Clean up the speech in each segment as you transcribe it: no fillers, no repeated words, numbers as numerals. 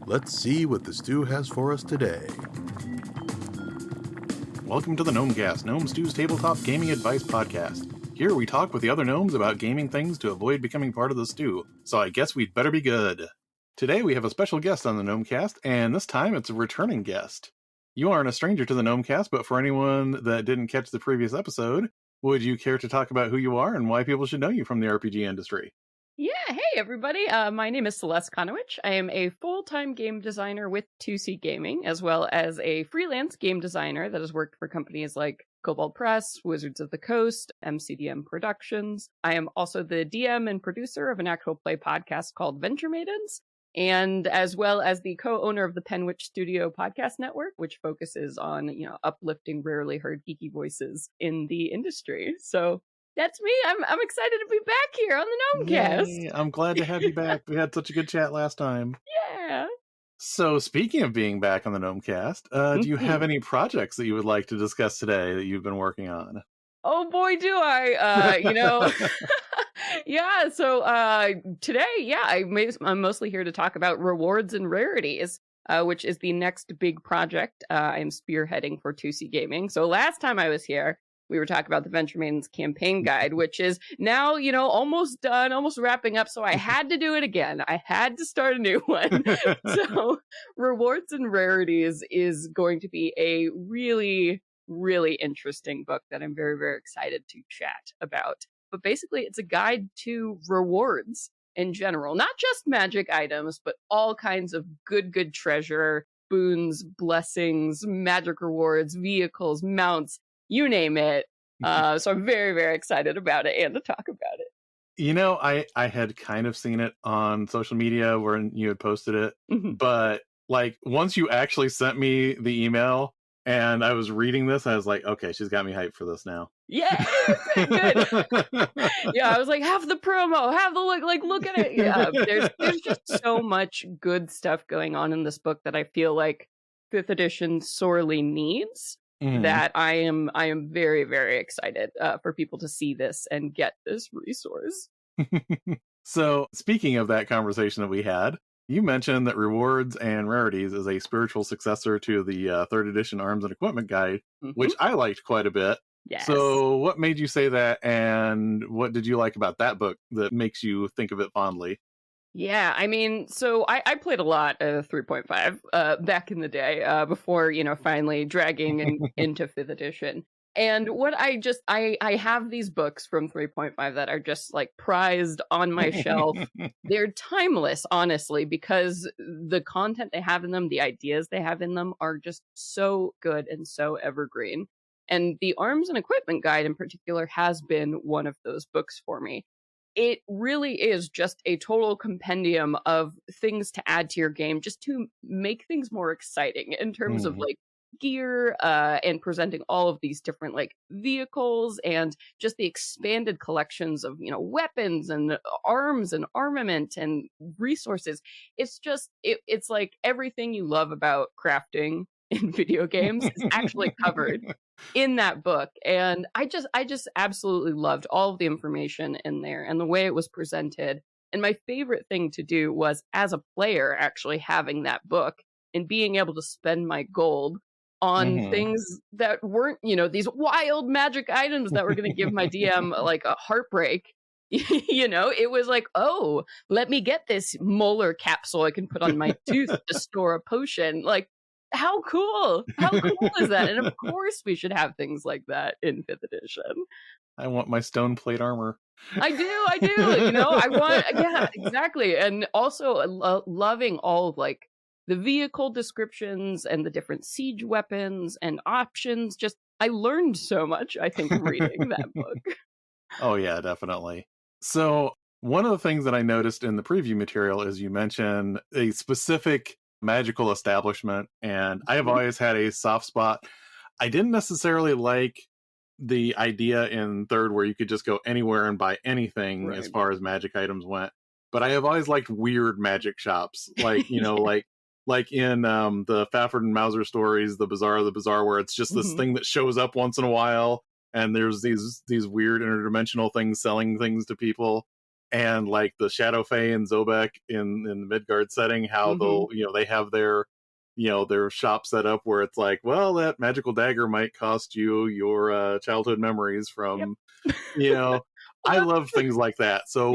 Let's see what the stew has for us today. Welcome to the Gnomecast, Gnome Stew's tabletop gaming advice podcast. Here we talk with the other gnomes about gaming things to avoid becoming part of the stew, so I guess we'd better be good. Today we have a special guest on the Gnomecast, and this time it's a returning guest. You aren't a stranger to the Gnomecast, but for anyone that didn't catch the previous episode, would you care to talk about who you are and why people should know you from the RPG industry? Yeah, hey everybody, my name is Celeste Conowitch. I am a full-time game designer with 2C Gaming, as well as a freelance game designer that has worked for companies like Cobalt Press, Wizards of the Coast, MCDM Productions. I am also the DM and producer of an actual play podcast called Venture Maidens, and as well as the co-owner of the Penwitch Studio podcast network, which focuses on, uplifting rarely heard geeky voices in the industry. So that's me. I'm excited to be back here on the Gnomecast. Yay, I'm glad to have you back. We had such a good chat last time. Yeah. So speaking of being back on the Gnomecast, do you have any projects that you would like to discuss today that you've been working on? Oh boy, do I! Yeah. So today, I'm mostly here to talk about Rewards and Rarities, which is the next big project I'm spearheading for 2C Gaming. So last time I was here, we were talking about the Venture Maidens campaign guide, which is now, almost done, almost wrapping up. So I had to do it again. I had to start a new one. So Rewards and Rarities is going to be a really, really interesting book that I'm very, very excited to chat about. But basically, it's a guide to rewards in general, not just magic items, but all kinds of good treasure, boons, blessings, magic rewards, vehicles, mounts, you name it. So I'm very, very excited about it and to talk about it. I had kind of seen it on social media where you had posted it, but like once you actually sent me the email and I was reading this, I was like, okay, she's got me hyped for this now. Yeah, good. Yeah, I was like, have the promo, have the look at it. Yeah, there's just so much good stuff going on in this book that I feel like 5th edition sorely needs. That I am very, very excited for people to see this and get this resource. So speaking of that conversation that we had, you mentioned that Rewards and Rarities is a spiritual successor to the 3rd edition Arms and Equipment Guide, which I liked quite a bit. Yes. So what made you say that, and what did you like about that book that makes you think of it fondly? Yeah, I mean, so I played a lot of 3.5 back in the day before, finally dragging into 5th edition. And what I have these books from 3.5 that are just like prized on my shelf. They're timeless, honestly, because the content they have in them, the ideas they have in them are just so good and so evergreen. And the Arms and Equipment Guide in particular has been one of those books for me. It really is just a total compendium of things to add to your game, just to make things more exciting in terms of like gear and presenting all of these different like vehicles and just the expanded collections of, weapons and arms and armament and resources. It's just, it's like everything you love about crafting in video games is actually covered in that book. And I just absolutely loved all of the information in there and the way it was presented. And my favorite thing to do was, as a player, actually having that book and being able to spend my gold on things that weren't, these wild magic items that were going to give my DM like a heartbreak. It was like, oh, let me get this molar capsule I can put on my tooth to store a potion. Like, how cool is that? And of course we should have things like that in 5th edition. I want my stone plate armor. I do. I want, yeah, exactly. And also loving all of like the vehicle descriptions and the different siege weapons and options. Just, I learned so much, I think, reading that book. Oh yeah, definitely. So one of the things that I noticed in the preview material is you mentioned a specific magical establishment, and I have always had a soft spot. I didn't necessarily like the idea in 3rd where you could just go anywhere and buy anything as far as magic items went, but I have always liked weird magic shops, like like in the Fafford and Mauser stories, the Bazaar of the Bazaar, where it's just this thing that shows up once in a while and there's these weird interdimensional things selling things to people. and like the Shadowfey and Zobek in the Midgard setting, how they'll, they have their, their shop set up where it's like, well, that magical dagger might cost you your childhood memories from, I love things like that. So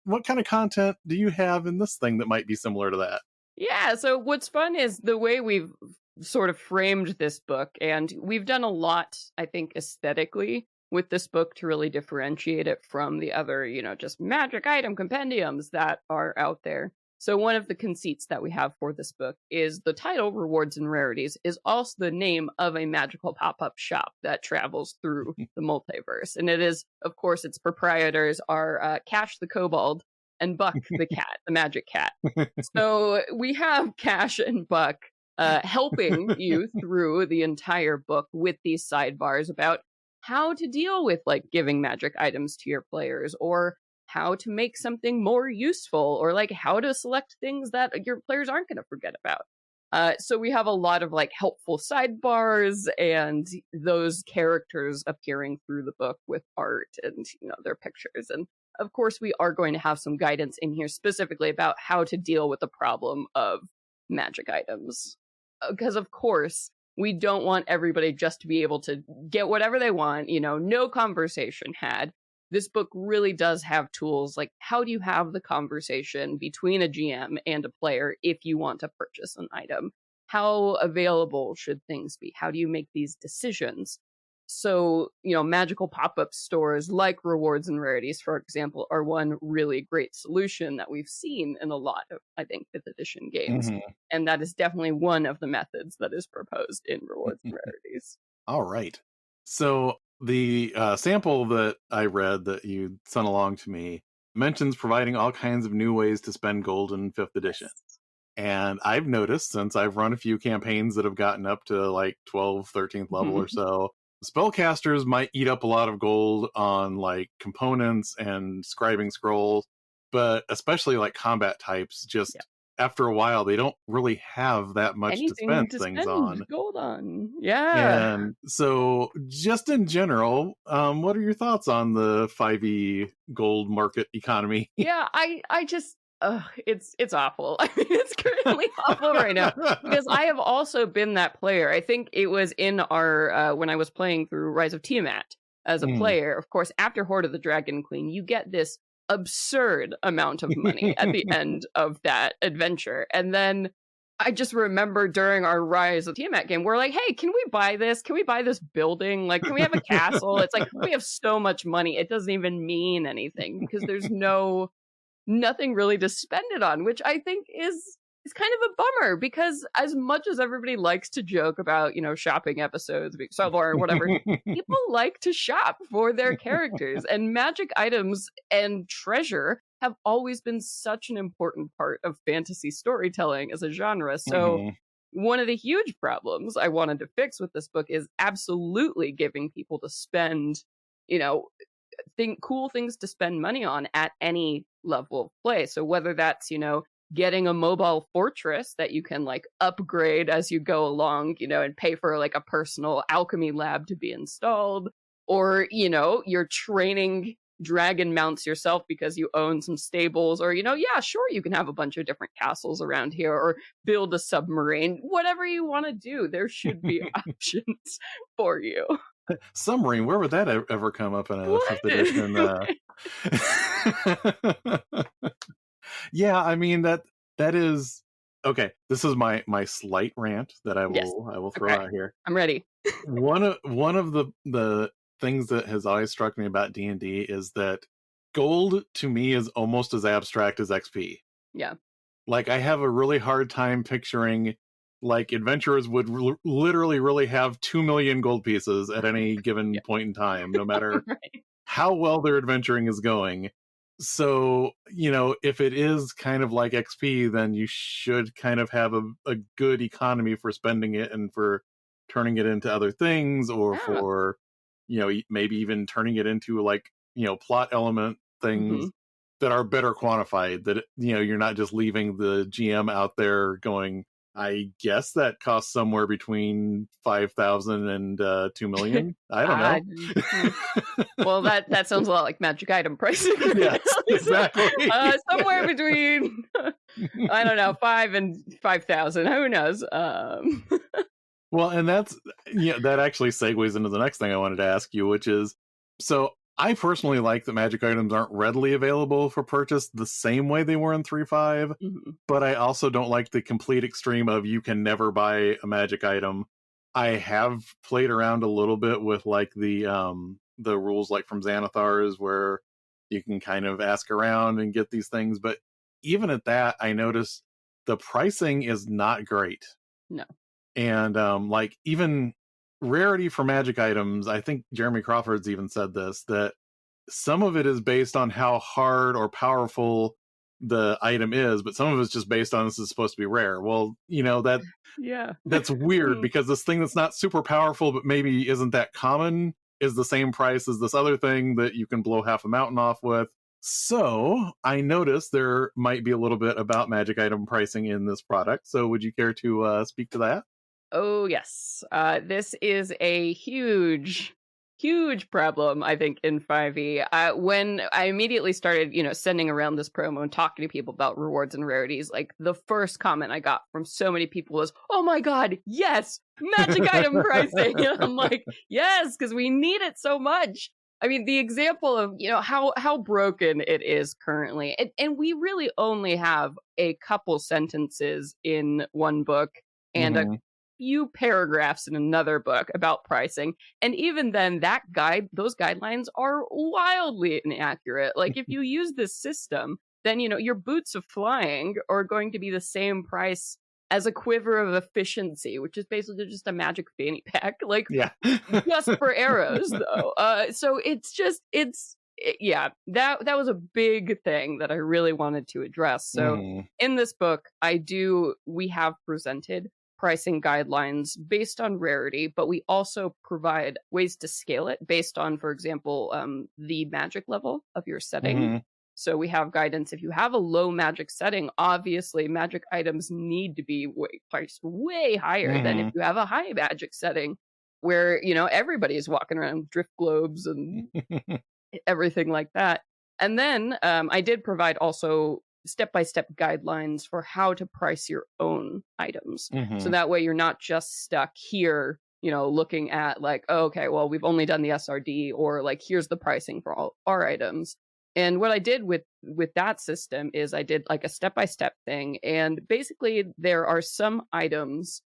what kind of content do you have in this thing that might be similar to that? Yeah, so what's fun is the way we've sort of framed this book, and we've done a lot, I think, aesthetically with this book to really differentiate it from the other, just magic item compendiums that are out there. So one of the conceits that we have for this book is the title, Rewards and Rarities, is also the name of a magical pop-up shop that travels through the multiverse. And it is, of course, its proprietors are Cash the Kobold and Buck the cat, the magic cat. So we have Cash and Buck helping you through the entire book with these sidebars about how to deal with like giving magic items to your players, or how to make something more useful, or like how to select things that your players aren't going to forget about. So we have a lot of like helpful sidebars and those characters appearing through the book with art and their pictures. And of course, we are going to have some guidance in here specifically about how to deal with the problem of magic items. Because of course, we don't want everybody just to be able to get whatever they want, no conversation had. This book really does have tools like how do you have the conversation between a GM and a player if you want to purchase an item? How available should things be? How do you make these decisions? So, magical pop-up stores like Rewards and Rarities, for example, are one really great solution that we've seen in a lot of, I think, 5th edition games. And that is definitely one of the methods that is proposed in Rewards and Rarities. All right. So the sample that I read that you sent along to me mentions providing all kinds of new ways to spend gold in 5th edition. And I've noticed, since I've run a few campaigns that have gotten up to like 12th, 13th level or so, spellcasters might eat up a lot of gold on like components and scribing scrolls, but especially like combat types, just after a while, they don't really have that much to spend things on. Gold on. Yeah. And so just in general, what are your thoughts on the 5e gold market economy? Yeah, I just it's awful. I mean, it's currently awful right now because I have also been that player. I think it was in our when I was playing through Rise of Tiamat as a player. Of course, after Hoard of the Dragon Queen, you get this absurd amount of money at the end of that adventure, and then I just remember during our Rise of Tiamat game, we're like, hey, can we buy this? Can we buy this building? Like, can we have a castle? It's like we have so much money, it doesn't even mean anything because there's nothing really to spend it on, which I think is kind of a bummer because as much as everybody likes to joke about, shopping episodes being so boring or whatever, people like to shop for their characters, and magic items and treasure have always been such an important part of fantasy storytelling as a genre. So one of the huge problems I wanted to fix with this book is absolutely giving people to spend, cool things to spend money on at any level of play. So whether that's, getting a mobile fortress that you can like upgrade as you go along, and pay for like a personal alchemy lab to be installed, or, you're training dragon mounts yourself because you own some stables, or, sure, you can have a bunch of different castles around here, or build a submarine, whatever you want to do. There should be options for you. Submarine, where would that ever come up in a 5th edition? Yeah, I mean that is okay. This is my slight rant that I will throw out here. I'm ready. one of the things that has always struck me about D&D is that gold to me is almost as abstract as XP. Yeah. Like I have a really hard time picturing like adventurers would literally really have 2 million gold pieces at any given point in time, no matter how well their adventuring is going. So, if it is kind of like XP, then you should kind of have a good economy for spending it and for turning it into other things, or for, maybe even turning it into like, plot element things that are better quantified, that, you're not just leaving the GM out there going, I guess that costs somewhere between 5,000 and 2 million. I don't Ah, know. well, that sounds a lot like magic item pricing. Yes, exactly. Somewhere between I don't know, 5 and 5,000. Who knows? Well, and that actually segues into the next thing I wanted to ask you, which is, so I personally like that magic items aren't readily available for purchase the same way they were in 3.5, Mhm. but I also don't like the complete extreme of you can never buy a magic item. I have played around a little bit with like the rules like from Xanathar's where you can kind of ask around and get these things, but even at that, I noticed the pricing is not great. No. And like even rarity for magic items, I think Jeremy Crawford's even said this, that some of it is based on how hard or powerful the item is, but some of it's just based on this is supposed to be rare. Well, Yeah. that's weird because this thing that's not super powerful but maybe isn't that common is the same price as this other thing that you can blow half a mountain off with. So I noticed there might be a little bit about magic item pricing in this product. So would you care to speak to that? Oh, yes. This is a huge, huge problem, I think, in 5e. When I immediately started, sending around this promo and talking to people about rewards and rarities, like the first comment I got from so many people was, "Oh my God, yes, magic item pricing." And I'm like, yes, because we need it so much. I mean, the example of, how broken it is currently. And we really only have a couple sentences in one book and a Mhm. few paragraphs in another book about pricing, and even then those guidelines are wildly inaccurate. Like if you use this system, then your boots of flying are going to be the same price as a quiver of efficiency, which is basically just a magic fanny pack, like Yeah. just for arrows though. So yeah, that was a big thing that I really wanted to address. So Mhm. in this book, we have presented pricing guidelines based on rarity, but we also provide ways to scale it based on, for example, the magic level of your setting. Mhm. So we have guidance. If you have a low magic setting, obviously magic items need to be priced way higher than if Mhm. you have a high magic setting where, everybody's walking around with drift globes and everything like that. And then I did provide also step-by-step guidelines for how to price your own items. So Mhm. that way you're not just stuck here, looking at like, oh, okay, well, we've only done the SRD, or like, here's the pricing for all our items. And what I did with that system is I did like a step-by-step thing. And basically there are some items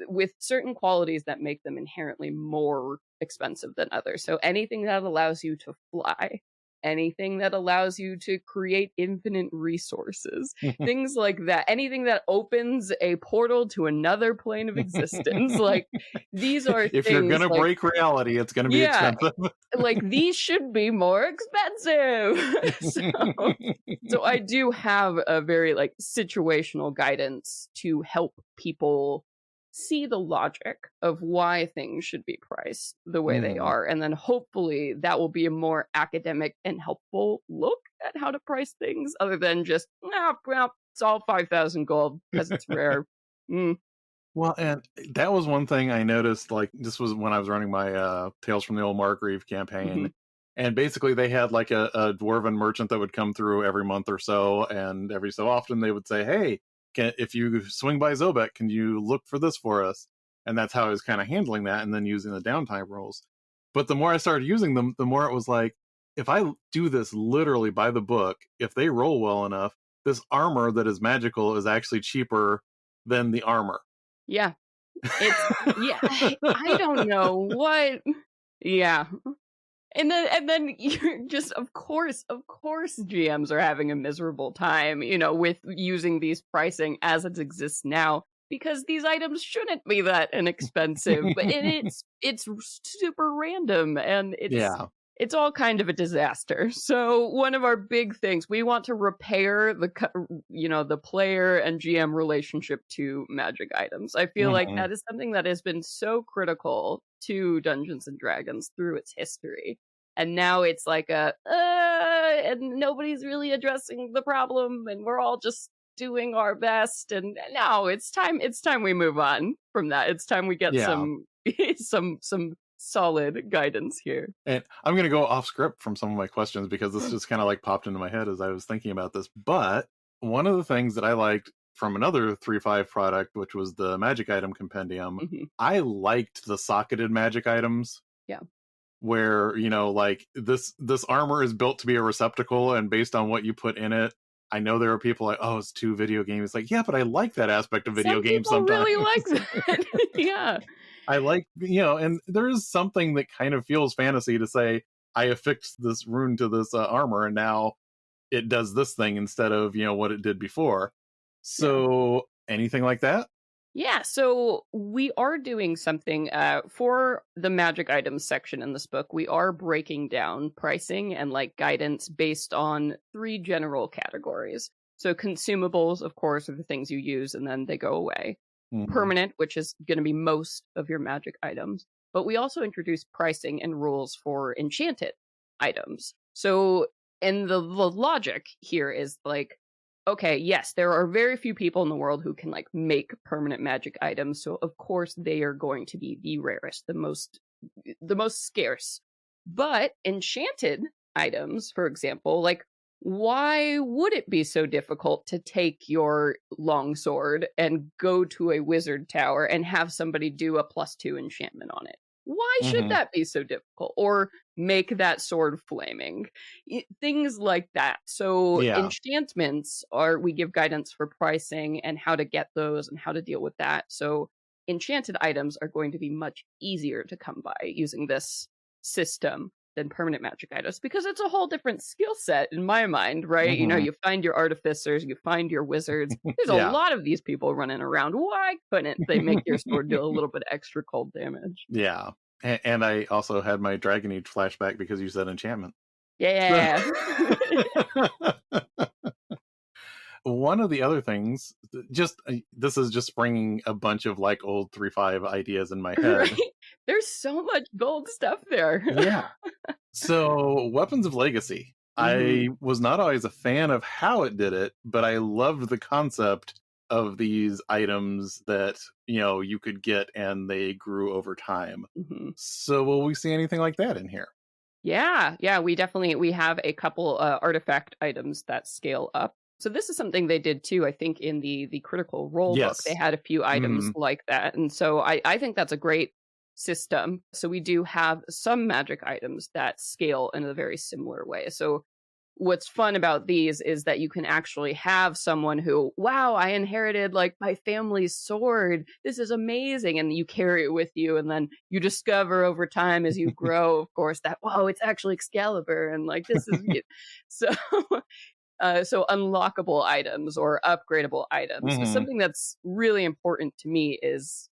with certain qualities that make them inherently more expensive than others. So anything that allows you to fly, anything that allows you to create infinite resources, things like that, anything that opens a portal to another plane of existence, like these are If you're things gonna like, break reality, it's gonna be yeah, expensive. like these should be more expensive. So I do have a very like situational guidance to help people see the logic of why things should be priced the way they Mhm. are, and then hopefully that will be a more academic and helpful look at how to price things other than just well, it's all 5,000 gold because it's rare. Mm. Well, and that was one thing I noticed, like, this was when I was running my Tales from the Old Margrave campaign. Hmm. And basically, they had like a dwarven merchant that would come through every month or so. And every so often, they would say, "Hey, if you swing by Zobek, can you look for this for us?" And that's how I was kind of handling that and then using the downtime rolls. But the more I started using them, the more it was like, if I do this literally by the book, if they roll well enough, this armor that is magical is actually cheaper than the armor. Yeah, yeah. I don't know what. Yeah, and then you're just of course GMs are having a miserable time, with using these pricing as it exists now, because these items shouldn't be that inexpensive, but it's super random, and Yeah. it's all kind of a disaster. So one of our big things, we want to repair the player and GM relationship to magic items. I feel like Mhm. that is something that has been so critical to Dungeons and Dragons through its history. And now it's like and nobody's really addressing the problem, and we're all just doing our best, and now it's time we move on from that. It's time we get some some solid guidance here. And I'm going to go off script from some of my questions because this just kind of like popped into my head as I was thinking about this. But one of the things that I liked from another 3.5 product, which was the magic item compendium, I liked the socketed magic items. Yeah. Where, you know, like this armor is built to be a receptacle, and based on what you put in it, I know there are people like, oh, it's too video game. It's like, yeah, but I like that aspect of video games sometimes. Really like that. Yeah. I like, you know, and there is something that kind of feels fantasy to say, I affixed this rune to this armor, and now it does this thing instead of, you know, what it did before. So anything like that? Yeah, so we are doing something for the magic items section in this book. We are breaking down pricing and like guidance based on 3 general categories. So consumables, of course, are the things you use and then they go away. Permanent, which is going to be most of your magic items. But we also introduce pricing and rules for enchanted items. So, and the logic here is like, okay, yes, there are very few people in the world who can like make permanent magic items. So of course they are going to be the rarest, the most scarce. But enchanted items, for example, like why would it be so difficult to take your longsword and go to a wizard tower and have somebody do a +2 enchantment on it? Why should that be so difficult? Or make that sword flaming? Things like that. So enchantments we give guidance for pricing and how to get those and how to deal with that. So enchanted items are going to be much easier to come by using this system than permanent magic items, because it's a whole different skill set in my mind, right? You know, you find your artificers, you find your wizards. There's a lot of these people running around. Why couldn't they make your sword do a little bit extra cold damage? Yeah. And I also had my Dragon Age flashback because you said enchantment. Yeah. One of the other things, this is just bringing a bunch of like old 3.5 ideas in my head. Right? There's so much gold stuff there. Yeah. So Weapons of Legacy. I was not always a fan of how it did it, but I loved the concept of these items that, you know, you could get and they grew over time. So will we see anything like that in here? Yeah, we have a couple artifact items that scale up. So this is something they did too, I think, in the Critical Role book. They had a few items like that. And so I think that's a great system. So we do have some magic items that scale in a very similar way. So what's fun about these is that you can actually have someone who, wow, I inherited like my family's sword. This is amazing. And you carry it with you. And then you discover over time as you grow, of course, that, whoa, it's actually Excalibur. And like, this is so, so unlockable items or upgradable items. Something that's really important to me is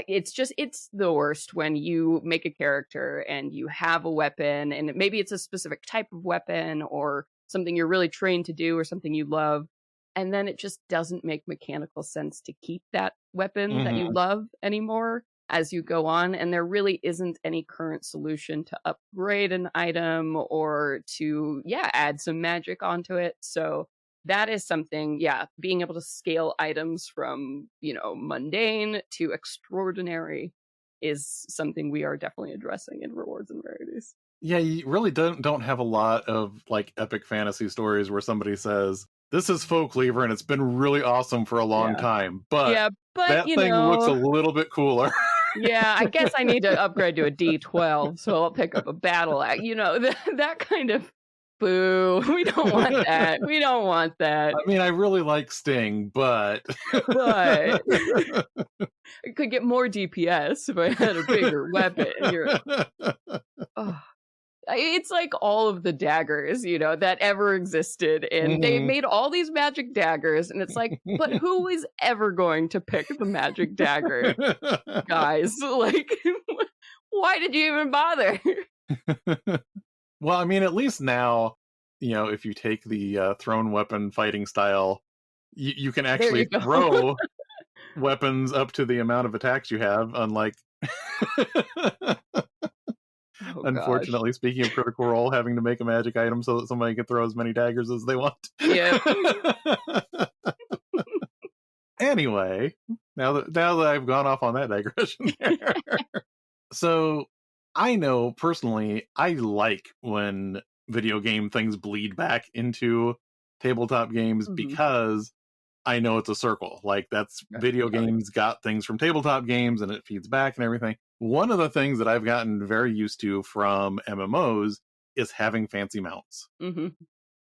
it's the worst when you make a character and you have a weapon and maybe it's a specific type of weapon or something you're really trained to do or something you love. And then it just doesn't make mechanical sense to keep that weapon that you love anymore as you go on. And there really isn't any current solution to upgrade an item or to, add some magic onto it. So that is something, being able to scale items from, mundane to extraordinary is something we are definitely addressing in Rewards and Rarities. Yeah, you really don't have a lot of like epic fantasy stories where somebody says, this is Folkleaver and it's been really awesome for a long time, but that thing looks a little bit cooler. Yeah, I guess I need to upgrade to a D12, so I'll pick up a battle axe. That kind of boo. We don't want that. We don't want that. I mean, I really like Sting, but I could get more DPS if I had a bigger weapon. It's like all of the daggers, that ever existed. And they made all these magic daggers. And it's like, but who is ever going to pick the magic dagger? Guys, like, why did you even bother? Well, I mean, at least now, if you take the thrown weapon fighting style, you can actually throw weapons up to the amount of attacks you have, unlike... Unfortunately, speaking of Critical Role, having to make a magic item so that somebody can throw as many daggers as they want. Yeah. Anyway, now that I've gone off on that digression there. So I know personally, I like when video game things bleed back into tabletop games Mhm. because I know it's a circle. Like that's Right. video Oh, yeah. games got things from tabletop games and it feeds back and everything. One of the things that I've gotten very used to from MMOs is having fancy mounts. Mhm.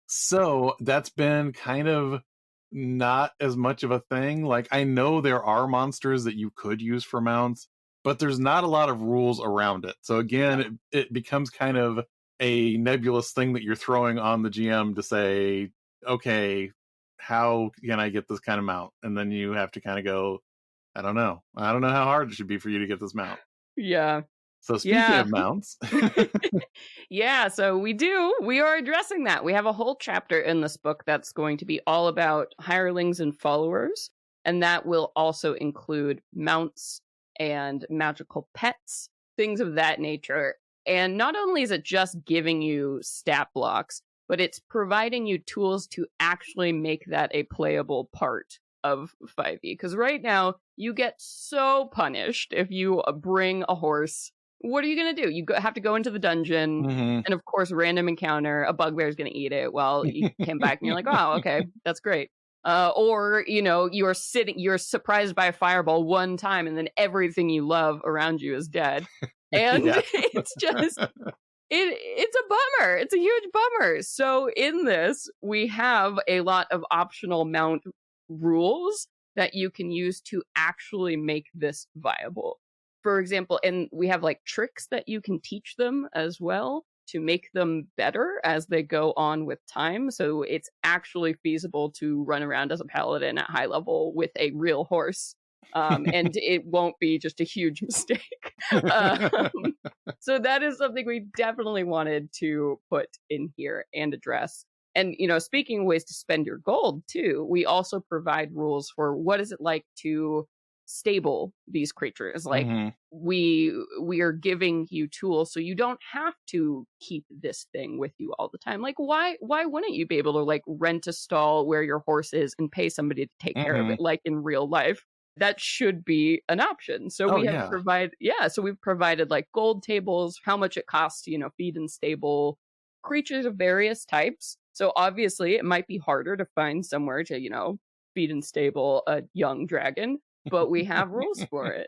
So that's been kind of not as much of a thing. Like, I know there are monsters that you could use for mounts, but there's not a lot of rules around it. So again, Yeah. it becomes kind of a nebulous thing that you're throwing on the GM to say, okay, how can I get this kind of mount? And then you have to kind of go, I don't know. I don't know how hard it should be for you to get this mount. Yeah. So speaking Yeah. of mounts, Yeah, so we are addressing that. We have a whole chapter in this book that's going to be all about hirelings and followers, and that will also include mounts and magical pets, things of that nature. And not only is it just giving you stat blocks, but it's providing you tools to actually make that a playable part of 5e. Because right now, you get so punished if you bring a horse. What are you going to do? Have to go into the dungeon, mhm. and of course, random encounter, a bugbear is going to eat it. Well, you came back and you're like, oh, okay, that's great. Or, you're surprised by a fireball one time, and then everything you love around you is dead. And Yeah. it's just, it's a bummer. It's a huge bummer. So in this, we have a lot of optional mount rules that you can use to actually make this viable. For example, and we have like tricks that you can teach them as well to make them better as they go on with time. So it's actually feasible to run around as a paladin at high level with a real horse. And it won't be just a huge mistake. Um, so that is something we definitely wanted to put in here and address. And, speaking of ways to spend your gold too, we also provide rules for what is it like to stable these creatures. Like Mhm. we are giving you tools so you don't have to keep this thing with you all the time. Like why wouldn't you be able to like rent a stall where your horse is and pay somebody to take care of Mhm. it like in real life? That should be an option. So Oh, we have yeah. so we've provided like gold tables, how much it costs to, feed and stable creatures of various types. So obviously it might be harder to find somewhere to, feed and stable a young dragon, but we have rules for it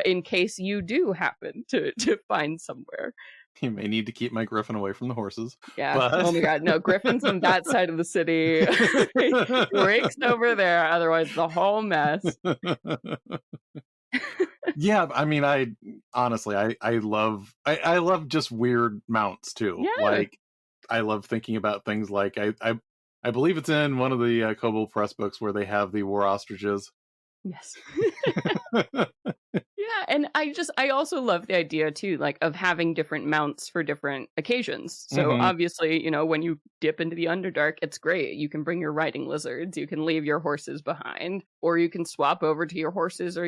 in case you do happen to find somewhere. You may need to keep my griffin away from the horses, Yeah. but Oh my God. No, Griffin's on that side of the city. Rick's over there. Otherwise, the whole mess. yeah, I mean, I honestly, I love just weird mounts too. Yeah. Like, I love thinking about things like I believe it's in one of the Kobold Press books where they have the war ostriches. Yes. Yeah, and I also love the idea too, like of having different mounts for different occasions. So Mhm. obviously, when you dip into the Underdark, it's great. You can bring your riding lizards, you can leave your horses behind, or you can swap over to your horses, or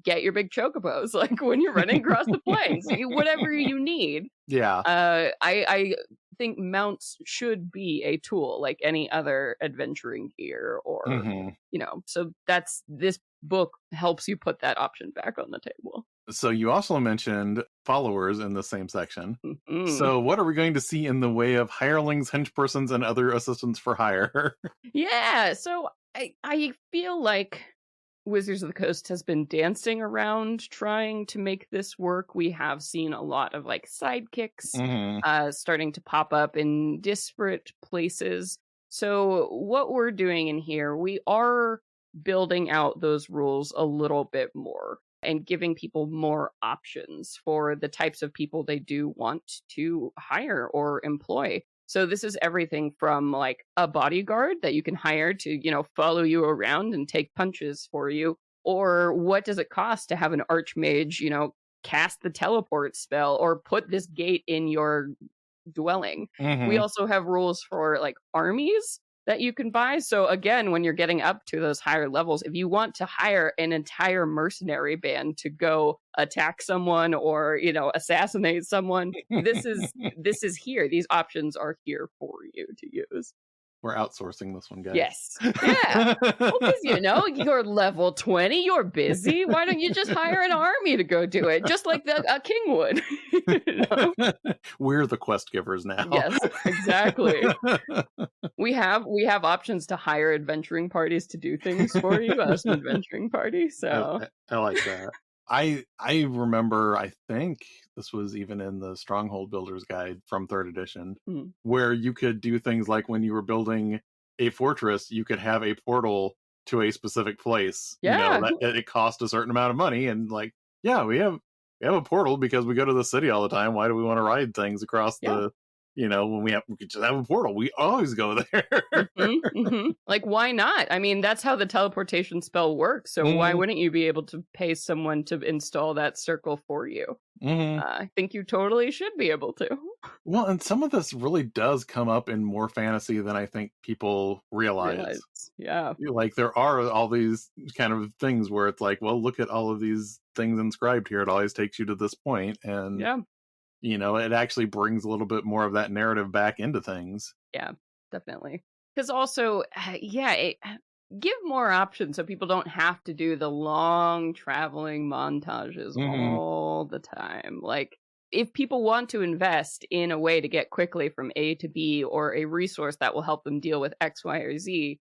get your big chocobos, like when you're running across the plains, whatever you need. Yeah. I think mounts should be a tool like any other adventuring gear, or Mhm. so this book helps you put that option back on the table. So you also mentioned followers in the same section. Mhm. So what are we going to see in the way of hirelings, henchpersons, and other assistants for hire? Yeah, so I feel like Wizards of the Coast has been dancing around trying to make this work. We have seen a lot of like sidekicks Mhm. starting to pop up in disparate places. So what we're doing in here, we are building out those rules a little bit more and giving people more options for the types of people they do want to hire or employ. So this is everything from like a bodyguard that you can hire to, follow you around and take punches for you. Or what does it cost to have an archmage, cast the teleport spell or put this gate in your dwelling? We Mhm. also have rules for like armies that you can buy. So again, when you're getting up to those higher levels, if you want to hire an entire mercenary band to go attack someone or, assassinate someone, this is here. These options are here for you to use. We're outsourcing this one, guys. Yes. Yeah. Well, because, you're level 20, you're busy. Why don't you just hire an army to go do it? Just like a king would. We're the quest givers now. Yes, exactly. We have options to hire adventuring parties to do things for you as an adventuring party. So I like that. I remember, I think this was even in the Stronghold Builder's Guide from 3rd edition, where you could do things like when you were building a fortress, you could have a portal to a specific place. Yeah. It cost a certain amount of money, and like, yeah, we have a portal because we go to the city all the time. Why do we want to ride things across the when we could just have a portal? We always go there. Like, why not? I mean, that's how the teleportation spell works. So why wouldn't you be able to pay someone to install that circle for you? I think you totally should be able to. Well, and some of this really does come up in more fantasy than I think people realize. Yeah. Like, there are all these kind of things where it's like, well, look at all of these things inscribed here. It always takes you to this point, and it actually brings a little bit more of that narrative back into things. Yeah, definitely. Because also, give more options so people don't have to do the long traveling montages all the time. Like, if people want to invest in a way to get quickly from A to B, or a resource that will help them deal with X, Y, or Z,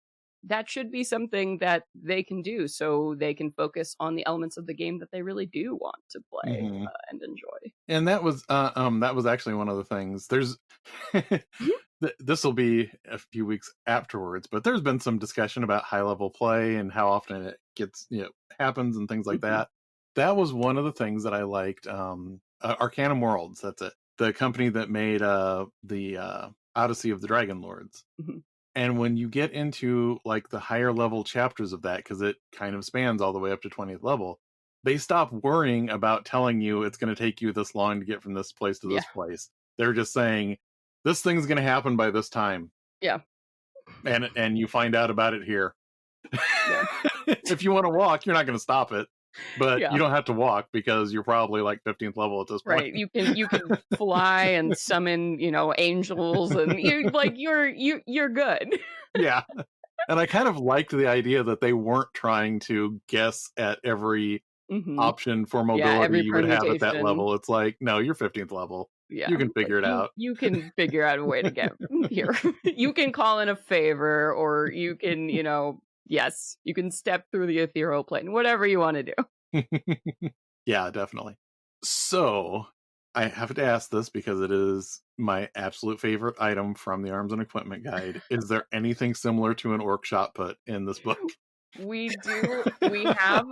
that should be something that they can do so they can focus on the elements of the game that they really do want to play and enjoy. And that was actually one of the things. There's this will be a few weeks afterwards, but there's been some discussion about high level play and how often it gets happens and things like that. That was one of the things that I liked. Arcanum Worlds, that's it. The company that made the Odyssey of the Dragon Lords. And when you get into like the higher level chapters of that, because it kind of spans all the way up to 20th level, they stop worrying about telling you it's going to take you this long to get from this place to this place. They're just saying, this thing's going to happen by this time. Yeah. And you find out about it here. If you want to walk, you're not going to stop it. But you don't have to walk because you're probably like 15th level at this point. Right. You can fly and summon, angels, and you're good. Yeah. And I kind of liked the idea that they weren't trying to guess at every option for mobility you would have at that level. It's like, no, you're 15th level. Yeah. You can figure it out. You can figure out a way to get here. You can call in a favor, or you can, yes, you can step through the ethereal plane, whatever you want to do. Yeah, definitely. So I have to ask this because it is my absolute favorite item from the Arms and Equipment Guide. Is there anything similar to an orc shot put in this book? We do. We have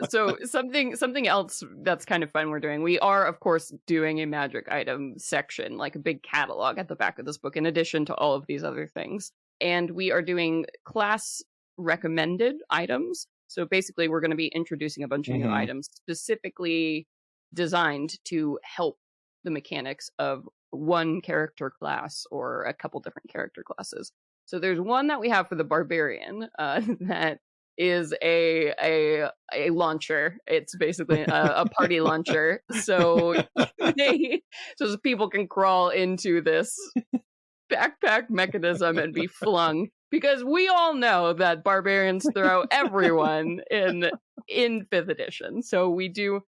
so something else that's kind of fun we're doing. We are, of course, doing a magic item section, like a big catalog at the back of this book, in addition to all of these other things. And we are doing class recommended items. So basically, we're going to be introducing a bunch of new items specifically designed to help the mechanics of one character class or a couple different character classes. So there's one that we have for the barbarian that is a launcher. It's basically a party launcher. So people can crawl into this backpack mechanism and be flung, because we all know that barbarians throw everyone in 5th edition. So we do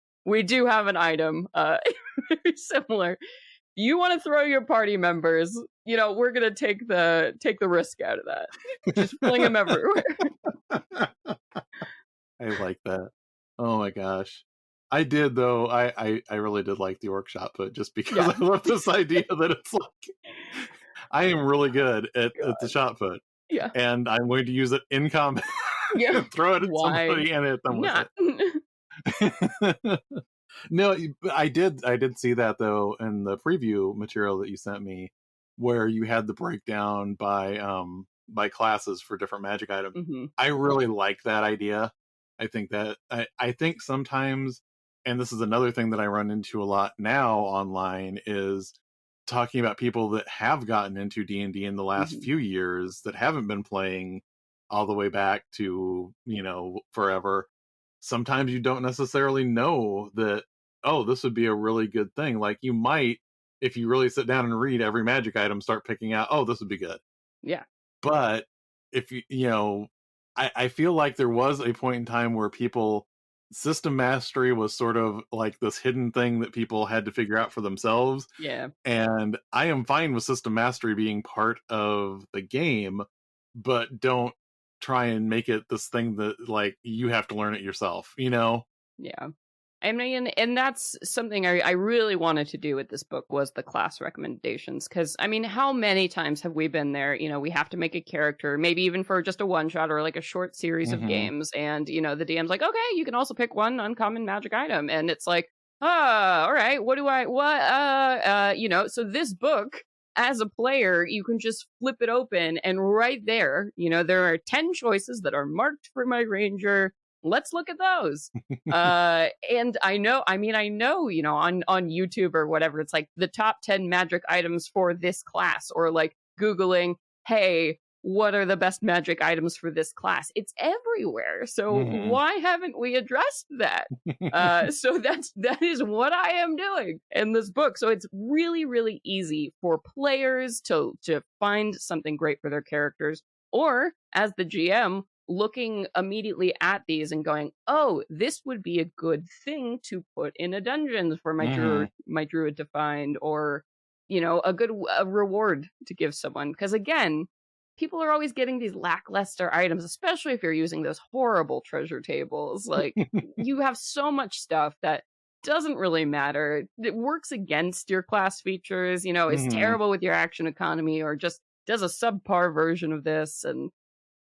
have an item very similar. You want to throw your party members, we're gonna take the risk out of that. Just fling them everywhere. I like that. Oh my gosh. I did, though. I really did like the orc shot put, just because I love this idea that it's like, I am really good at the shot put. Yeah. And I'm going to use it in combat. Yeah. Throw it at somebody and hit them with it. No, I did see that, though, in the preview material that you sent me, where you had the breakdown by classes for different magic items. I really like that idea. I think that I think sometimes, and this is another thing that I run into a lot now online, is talking about people that have gotten into D&D in the last few years that haven't been playing all the way back to, forever. Sometimes you don't necessarily know that, oh, this would be a really good thing. Like, you might, if you really sit down and read every magic item, start picking out, oh, this would be good. Yeah. But if I feel like there was a point in time where system mastery was sort of like this hidden thing that people had to figure out for themselves. Yeah. And I am fine with system mastery being part of the game, but don't try and make it this thing that like you have to learn it yourself, Yeah. I mean, and that's something I really wanted to do with this book was the class recommendations. Because, I mean, how many times have we been there? We have to make a character, maybe even for just a one-shot or like a short series of games. And, the DM's like, okay, you can also pick one uncommon magic item. And it's like, all right, so this book, as a player, you can just flip it open and right there, there are 10 choices that are marked for my ranger. Let's look at those. And I know, on YouTube or whatever, it's like the top 10 magic items for this class, or like Googling, hey, what are the best magic items for this class? It's everywhere. So why haven't we addressed that? So that is what I am doing in this book. So it's really, really easy for players to find something great for their characters, or as the GM, looking immediately at these and going, oh, this would be a good thing to put in a dungeon for my druid to find, or, a good reward to give someone. Because again, people are always getting these lackluster items, especially if you're using those horrible treasure tables. Like, you have so much stuff that doesn't really matter. It works against your class features, is terrible with your action economy, or just does a subpar version of this. And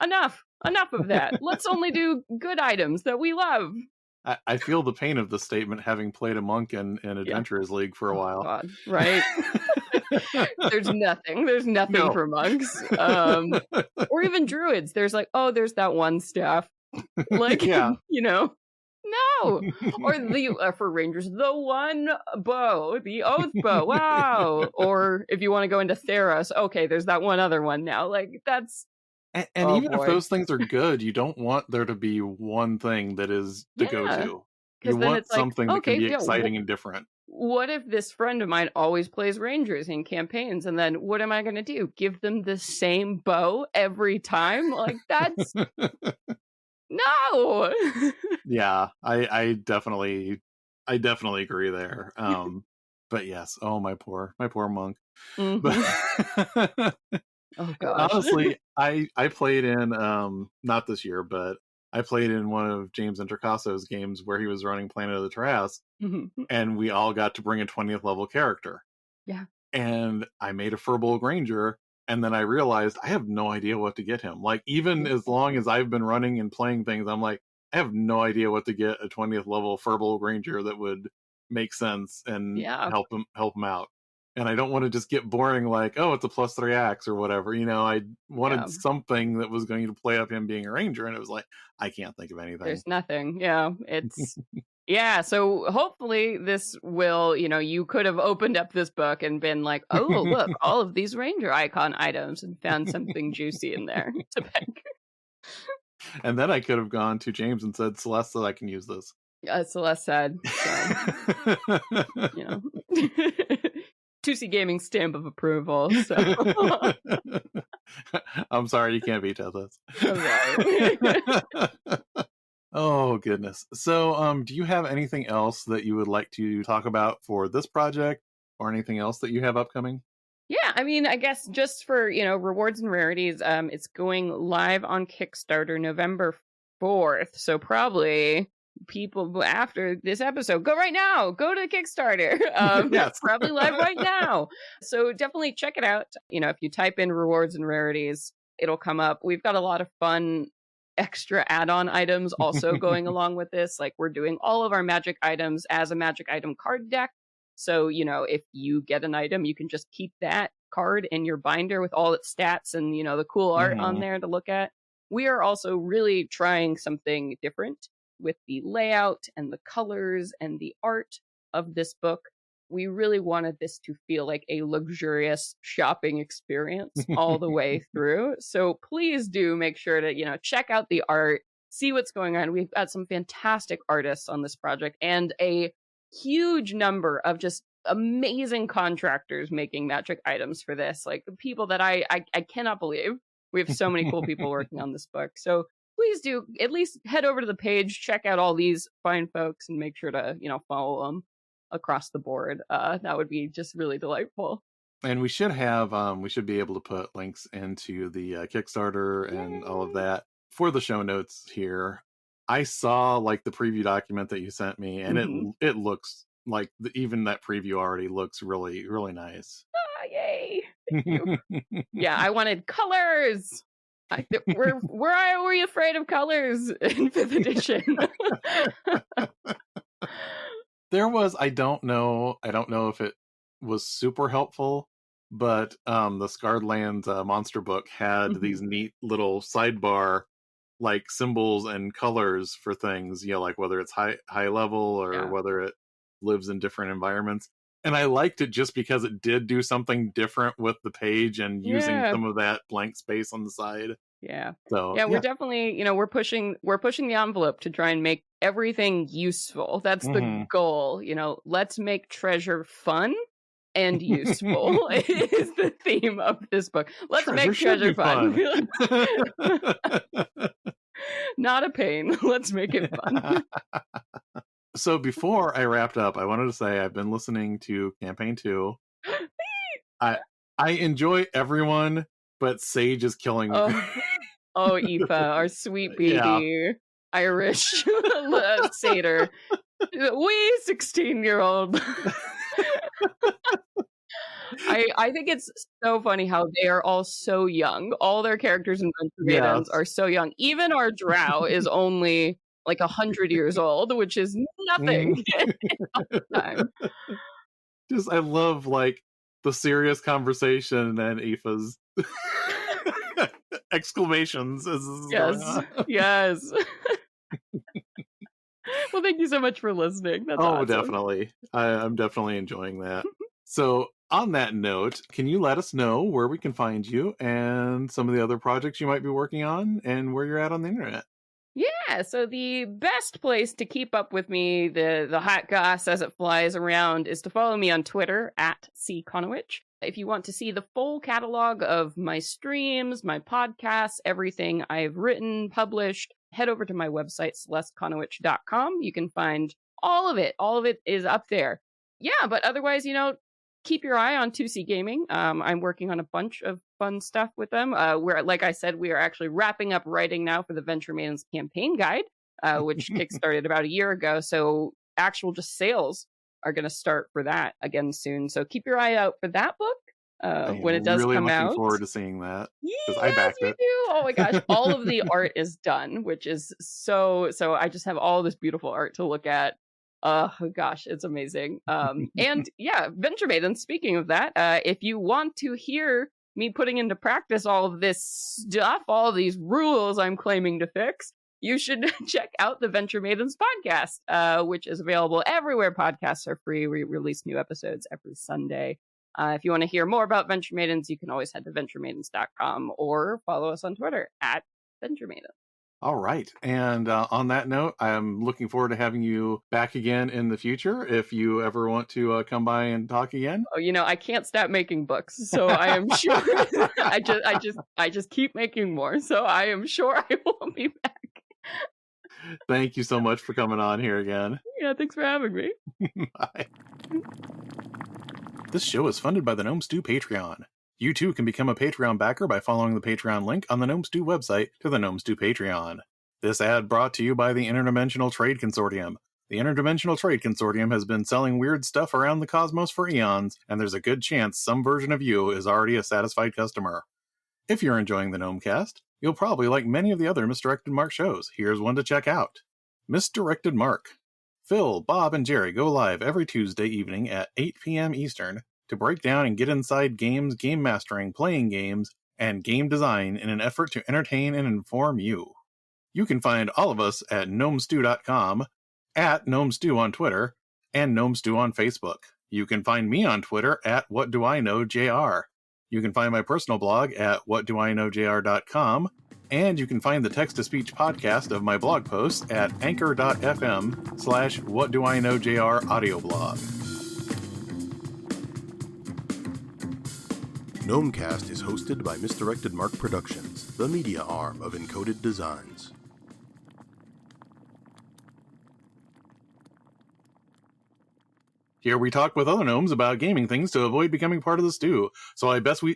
enough of that. Let's only do good items that we love. I feel the pain of the statement, having played a monk in Adventurers League for a while. God, right? There's nothing for monks. Or even druids. There's like, oh, there's that one staff. Like, no. Or for rangers, the one bow, the oath bow. Wow. Or if you want to go into Theros, okay, there's that one other one now. Like, that's. And even if those things are good, you don't want there to be one thing that is the go-to. You want something that can be exciting and different. What if this friend of mine always plays rangers in campaigns, and then what am I going to do? Give them the same bow every time? Like, that's... No! Yeah, I definitely agree there. But yes, oh, my poor monk. But... Oh gosh. Honestly, I played in not this year, but I played in one of James Introcasso's games where he was running Planet of the Terras, and we all got to bring a 20th level character. Yeah. And I made a Furbolg Ranger, and then I realized I have no idea what to get him. Like, even as long as I've been running and playing things, I'm like, I have no idea what to get a 20th level Furbolg Ranger that would make sense and help him out. And I don't want to just get boring like, oh, it's a +3 axe or whatever. I wanted something that was going to play up him being a ranger. And it was like, I can't think of anything. There's nothing. Yeah. It's, yeah. So hopefully this will, you could have opened up this book and been like, oh, look, all of these ranger icon items, and found something juicy in there to pick. And then I could have gone to James and said, Celeste said I can use this. Celeste said, so, 2C Gaming stamp of approval. So. I'm sorry, you can't veto this. I'm sorry. Oh, goodness. So, do you have anything else that you would like to talk about for this project, or anything else that you have upcoming? Yeah, I mean, I guess just for, Rewards and Rarities, it's going live on Kickstarter November 4th. So probably people after this episode, go right now, go to Kickstarter. Yes. Probably live right now. So definitely check it out. If you type in Rewards and Rarities, it'll come up. We've got a lot of fun extra add-on items also going along with this. Like, we're doing all of our magic items as a magic item card deck. So, if you get an item, you can just keep that card in your binder with all its stats and, the cool art on there to look at. We are also really trying something different with the layout and the colors and the art of this book. We really wanted this to feel like a luxurious shopping experience all the way through. So please do make sure to, check out the art, see what's going on. We've got some fantastic artists on this project and a huge number of just amazing contractors making magic items for this. Like, the people that I cannot believe We have so many cool people working on this book. So please do at least head over to the page, check out all these fine folks, and make sure to, follow them across the board. That would be just really delightful. And we should be able to put links into the Kickstarter and all of that for the show notes here. I saw like the preview document that you sent me, and it looks like even that preview already looks really, really nice. Yay! Thank you. Yeah, I wanted colors. Were we afraid of colors in 5th edition? There was, I don't know if it was super helpful, but the Scarred Lands monster book had these neat little sidebar like symbols and colors for things, like whether it's high level or whether it lives in different environments. And I liked it just because it did do something different with the page and using some of that blank space on the side. Yeah. So we're definitely, we're pushing the envelope to try and make everything useful. That's the goal. Let's make treasure fun and useful is the theme of this book. Let's make treasure fun. Not a pain. Let's make it fun. So before I wrapped up, I wanted to say I've been listening to Campaign 2. I enjoy everyone, but Sage is killing me. Oh, Aoife, our sweet baby Irish satyr. Wee 16-year-old. I think it's so funny how they are all so young. All their characters in Venture Maidens are so young. Even our drow is only like 100 years old, which is nothing. Time. I love like the serious conversation and Aoife's exclamations. Yes. Well, thank you so much for listening. That's awesome. Definitely. I'm definitely enjoying that. So on that note, can you let us know where we can find you and some of the other projects you might be working on and where you're at on the internet? Yeah, so the best place to keep up with me, the hot goss as it flies around, is to follow me on Twitter at @CConowitch. If you want to see the full catalog of my streams, my podcasts, everything I've written, published, head over to my website, celesteconowitch.com. You can find all of it. All of it is up there. Yeah, but otherwise, keep your eye on 2C Gaming. I'm working on a bunch of fun stuff with them. Like I said, we are actually wrapping up writing now for the Venture Maidens campaign guide, which kickstarted about a year ago. So actual just sales are going to start for that again soon. So keep your eye out for that book when it does really come out. Looking forward to seeing that. Yes, I backed me it. too. Oh my gosh, all of the art is done, which is so. I just have all this beautiful art to look at. Oh gosh, it's amazing. And yeah, Venture Maidens, speaking of that, if you want to hear me putting into practice all of this stuff, all of these rules I'm claiming to fix, you should check out the Venture Maidens podcast, which is available everywhere podcasts are free. We release new episodes every Sunday. If you want to hear more about Venture Maidens, you can always head to venturemaidens.com or follow us on Twitter at Venture Maidens. All right. And on that note, I'm looking forward to having you back again in the future if you ever want to come by and talk again. Oh, I can't stop making books, so I am sure I just keep making more. So I am sure I will be back. Thank you so much for coming on here again. Yeah, thanks for having me. Bye. This show is funded by the Gnome Stew Patreon. You too can become a Patreon backer by following the Patreon link on the Gnome Stew website to the Gnome Stew Patreon. This ad brought to you by the Interdimensional Trade Consortium. The Interdimensional Trade Consortium has been selling weird stuff around the cosmos for eons, and there's a good chance some version of you is already a satisfied customer. If you're enjoying the Gnomecast, you'll probably like many of the other Misdirected Mark shows. Here's one to check out. Misdirected Mark. Phil, Bob, and Jerry go live every Tuesday evening at 8 p.m. Eastern to break down and get inside games, game mastering, playing games, and game design in an effort to entertain and inform you. You can find all of us at gnomestew.com, at gnomestew on Twitter, and gnomestew on Facebook. You can find me on Twitter at whatdoiknowjr. You can find my personal blog at whatdoiknowjr.com, and you can find the text-to-speech podcast of my blog posts at anchor.fm/whatdoiknowjr audioblog. Gnomecast is hosted by Misdirected Mark Productions, the media arm of Encoded Designs. Here we talk with other gnomes about gaming things to avoid becoming part of the stew. So I best we